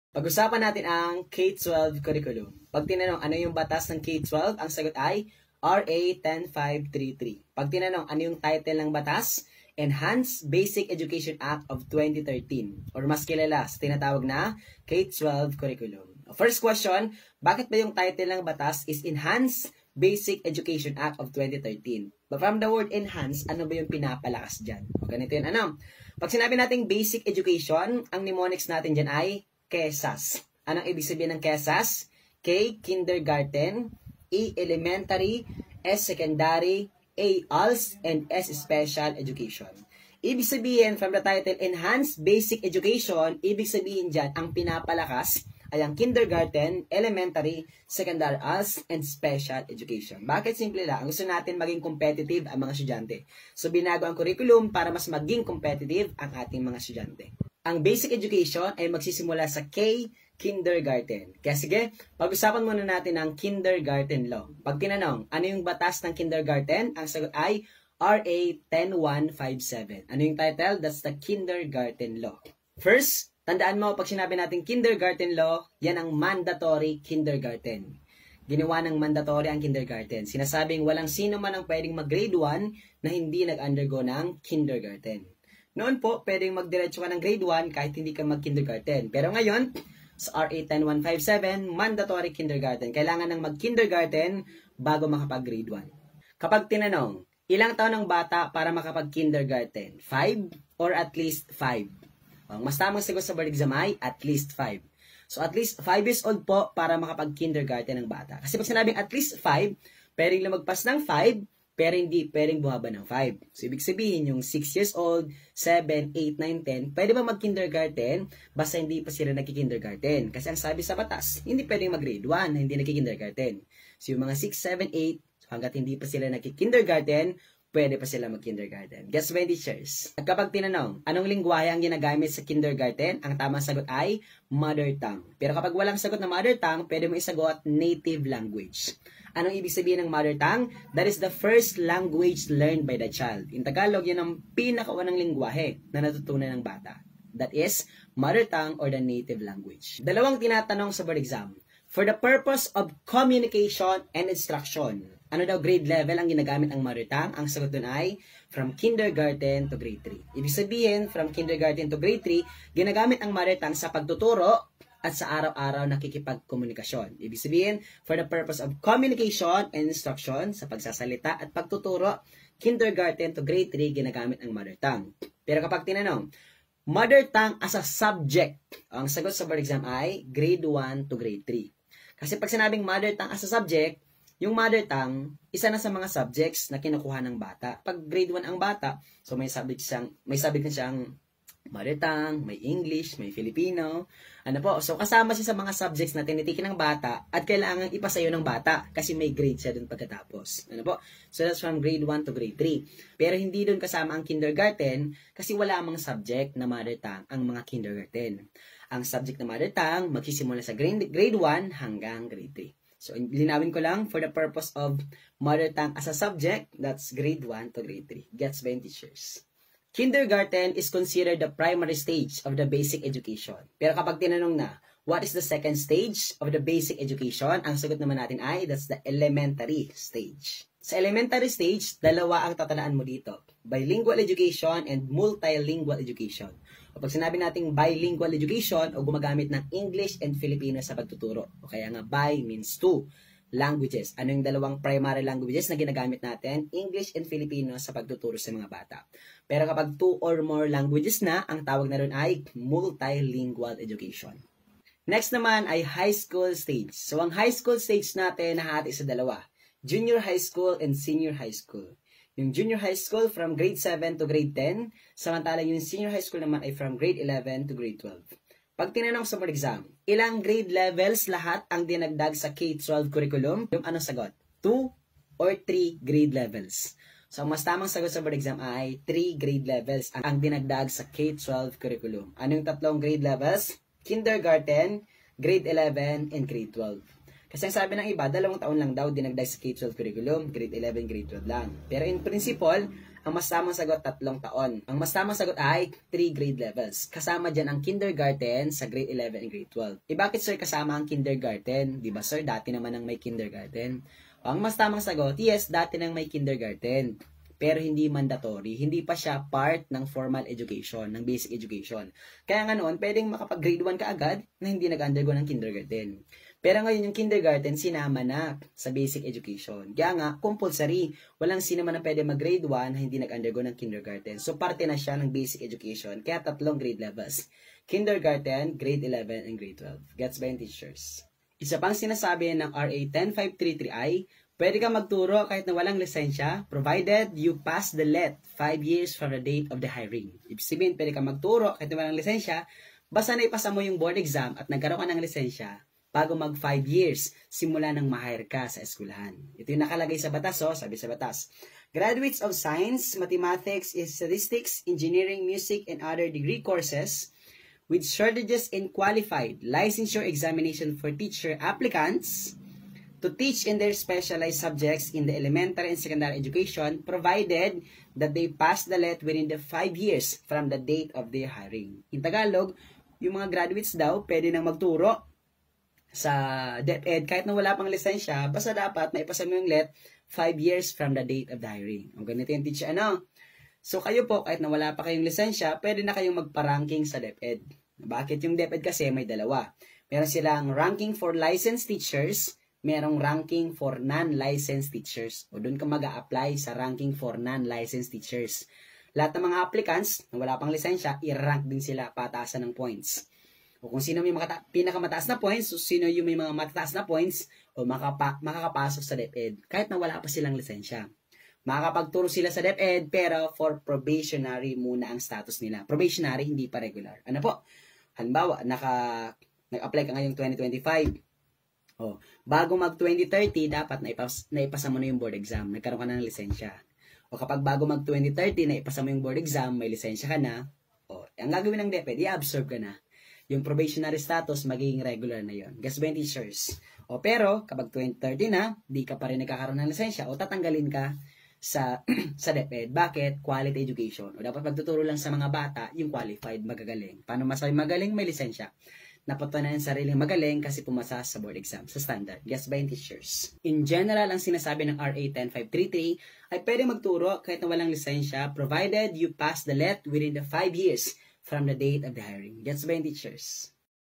Pag-usapan natin ang K-12 curriculum. Pag tinanong ano yung batas ng K-12, ang sagot ay RA 10533. Pag tinanong ano yung title ng batas, Enhanced Basic Education Act of 2013 or mas kilala sa tinatawag na K-12 curriculum. First question, bakit ba yung title ng batas is Enhanced Basic Education Act of 2013? But from the word enhance, ano ba yung pinapalakas dyan? O ganito yun, ano? Pag sinabi nating basic education, ang mnemonics natin dyan ay KESAS. Anong ibig sabihin ng KESAS? K, kindergarten, E, elementary, S, secondary, A, ALS, and S, special education. Ibig sabihin, from the title, Enhanced Basic Education, ibig sabihin dyan, ang pinapalakas ay ang kindergarten, elementary, secondary, ALS, and special education. Bakit? Simple lang. Gusto natin maging competitive ang mga estudyante. So, binago ang curriculum para mas maging competitive ang ating mga estudyante. Ang basic education ay magsisimula sa K, kindergarten. Kaya sige, pag-usapan muna natin ang kindergarten law. Pag tinanong, ano yung batas ng kindergarten? Ang sagot ay RA 10157. Ano yung title? That's the kindergarten law. First, tandaan mo, pag sinabi natin kindergarten law, yan ang mandatory kindergarten. Ginawa ng mandatory ang kindergarten. Sinasabing walang sino man ang pwedeng mag-grade 1 na hindi nag-undergo ng kindergarten. Noon po, pwedeng magdiretso ka ng grade 1 kahit hindi ka mag-kindergarten. Pero ngayon, sa RA 10157, mandatory kindergarten. Kailangan ng mag-kindergarten bago makapag-grade 1. Kapag tinanong, ilang taon ng bata para makapag-kindergarten? 5 or at least 5? Ang mas tamang sagot sa board exam ay at least 5. So at least 5 years old po para makapag-kindergarten ng bata. Kasi pag sinabing at least 5, pwedeng lumagpas ng 5, pero hindi pwedeng bumaba ng 5. So, ibig sabihin, yung 6 years old, 7, 8, 9, 10, pwede ba mag-kindergarten basta hindi pa sila nagki-kindergarten? Kasi ang sabi sa batas, hindi pwedeng mag-grade 1 na hindi nagki-kindergarten. So, yung mga 6, 7, 8, hanggat hindi pa sila nagki-kindergarten, pwede pa sila mag-kindergarten. Guess by teachers. At kapag tinanong, anong lingwahe ang ginagamit sa kindergarten? Ang tamang sagot ay mother tongue. Pero kapag walang sagot na mother tongue, pwede mo isagot native language. Anong ibig sabihin ng mother tongue? That is the first language learned by the child. In Tagalog, yan ang pinakaunang lingwahe na natutunan ng bata. That is mother tongue or the native language. Dalawang tinatanong sa board exam. For the purpose of communication and instruction, ano daw grade level ang ginagamit ang mother tongue? Ang sagot dun ay from kindergarten to grade 3. Ibig sabihin, from kindergarten to grade 3, ginagamit ang mother tongue sa pagtuturo at sa araw-araw nakikipagkomunikasyon. Ibig sabihin, for the purpose of communication and instruction, sa pagsasalita at pagtuturo, kindergarten to grade 3, ginagamit ang mother tongue. Pero kapag tinanong, mother tongue as a subject, ang sagot sa board exam ay grade 1 to grade 3. Kasi pag sinabing mother tongue as a subject, yung mother tongue, isa na sa mga subjects na kinukuha ng bata. Pag grade 1 ang bata, so may subject na siyang mother tongue, may English, may Filipino. Ano po? So kasama siya sa mga subjects na tinitikin ng bata at kailangan ipasayo ng bata kasi may grade siya dun pagkatapos. Ano po? So that's from grade 1 to grade 3. Pero hindi dun kasama ang kindergarten kasi wala mang subject na mother tongue ang mga kindergarten. Ang subject na mother tongue magsisimula sa grade 1 hanggang grade 3. So, linawin ko lang, for the purpose of mother tongue as a subject, that's grade 1 to grade 3. Gets by teachers. Kindergarten is considered the primary stage of the basic education. Pero kapag tinanong na, what is the second stage of the basic education? Ang sagot naman natin ay, that's the elementary stage. Sa elementary stage, dalawa ang tatanaan mo dito. Bilingual education and multilingual education. Kapag sinabi nating bilingual education o gumagamit ng English and Filipino sa pagtuturo. O kaya nga bi means two languages. Ano yung dalawang primary languages na ginagamit natin? English and Filipino sa pagtuturo sa mga bata. Pero kapag two or more languages na, ang tawag na rin ay multilingual education. Next naman ay high school stage. So ang high school stage natin nahati sa dalawa. Junior high school and senior high school. Yung junior high school from grade 7 to grade 10, samantalang yung senior high school naman ay from grade 11 to grade 12. Pag tinanong sa board exam, ilang grade levels lahat ang dinagdag sa K-12 curriculum? Yung anong sagot? 2 or 3 grade levels. So, ang mas tamang sagot sa board exam ay 3 grade levels ang dinagdag sa K-12 curriculum. Ano yung tatlong grade levels? Kindergarten, grade 11, and grade 12. Kasi ang sabi ng iba, 2 taon lang daw dinagdag sa K-12 curriculum, grade 11, grade 12 lang. Pero in principle, Ang mas tamang sagot, 3 taon. Ang mas tamang sagot ay 3 grade levels. Kasama dyan ang kindergarten sa grade 11 and grade 12. Bakit sir kasama ang kindergarten? Di ba sir, dati naman ang may kindergarten. Ang mas tamang sagot, yes, dati nang may kindergarten. Pero hindi mandatory. Hindi pa siya part ng formal education, ng basic education. Kaya nga noon, pwedeng makapag grade 1 ka agad na hindi nag-undergo ng kindergarten. Pero ngayon yung kindergarten, sinama na sa basic education. Kaya nga, compulsory. Walang sino man na pwede mag-grade 1 na hindi nag-undergo ng kindergarten. So, parte na siya ng basic education. Kaya 3 grade levels. Kindergarten, grade 11, and grade 12. Gets by teachers. Isa pang sinasabi ng RA 10533 ay, pwede kang magturo kahit na walang lisensya, provided you pass the LET 5 years from the date of the hiring. Ibig sabihin, pwede kang magturo kahit na walang lisensya, basta naipasa mo yung board exam at nagkaroon ka ng lisensya, bago mag 5 years, simula nang ma-hire ka sa eskwelahan. Ito yung nakalagay sa batas, sabi sa batas. Graduates of Science, Mathematics, Statistics, Engineering, Music, and other degree courses with shortages in qualified licensure examination for teacher applicants to teach in their specialized subjects in the elementary and secondary education, provided that they pass the LET within the 5 years from the date of their hiring. In Tagalog, yung mga graduates daw, pwede nang magturo sa DepEd kahit na wala pang lisensya, basta dapat naipasa mo yung LET 5 years from the date of the hiring. Ang ganito yung teacher, So, kayo po, kahit na wala pa kayong lisensya, pwede na kayong magpa-ranking sa DepEd. Bakit yung DepEd kasi may dalawa? Meron silang ranking for licensed teachers, merong ranking for non-licensed teachers. O doon ka mag-a-apply sa ranking for non-licensed teachers. Lahat ng mga applicants na wala pang lisensya, i-rank din sila pataasan ng points. O kung sino may pinakamataas na points, o sino yung may mga matataas na points, o makakapasok sa DepEd, kahit na wala pa silang lisensya. Makakapagturo sila sa DepEd, pero for probationary muna ang status nila. Probationary, hindi pa regular. Ano po? Halimbawa, nag-apply ka ngayong 2025. Bago mag-2030, dapat naipasa mo na yung board exam. Nagkaroon ka na ng lisensya. O kapag bago mag-2030, naipasa mo yung board exam, may lisensya ka na, ang gagawin ng DepEd, i-absorb ka na. Yung probationary status, magiging regular na yon. Guess ba yung teachers? Pero, kapag 2030 na, di ka pa rin nagkakaroon ng lisensya, tatanggalin ka sa DepEd. Bakit? Quality education. Dapat magtuturo lang sa mga bata, yung qualified, magagaling. Paano masabi magaling? May lisensya. Napatunayan sariling magaling kasi pumasa sa board exam, sa standard. Guess ba yung teachers? In general, ang sinasabi ng RA 10533 ay pwede magturo kahit na walang lisensya, provided you pass the LET within the 5 years from the date of the hiring. Gets ba yung teachers?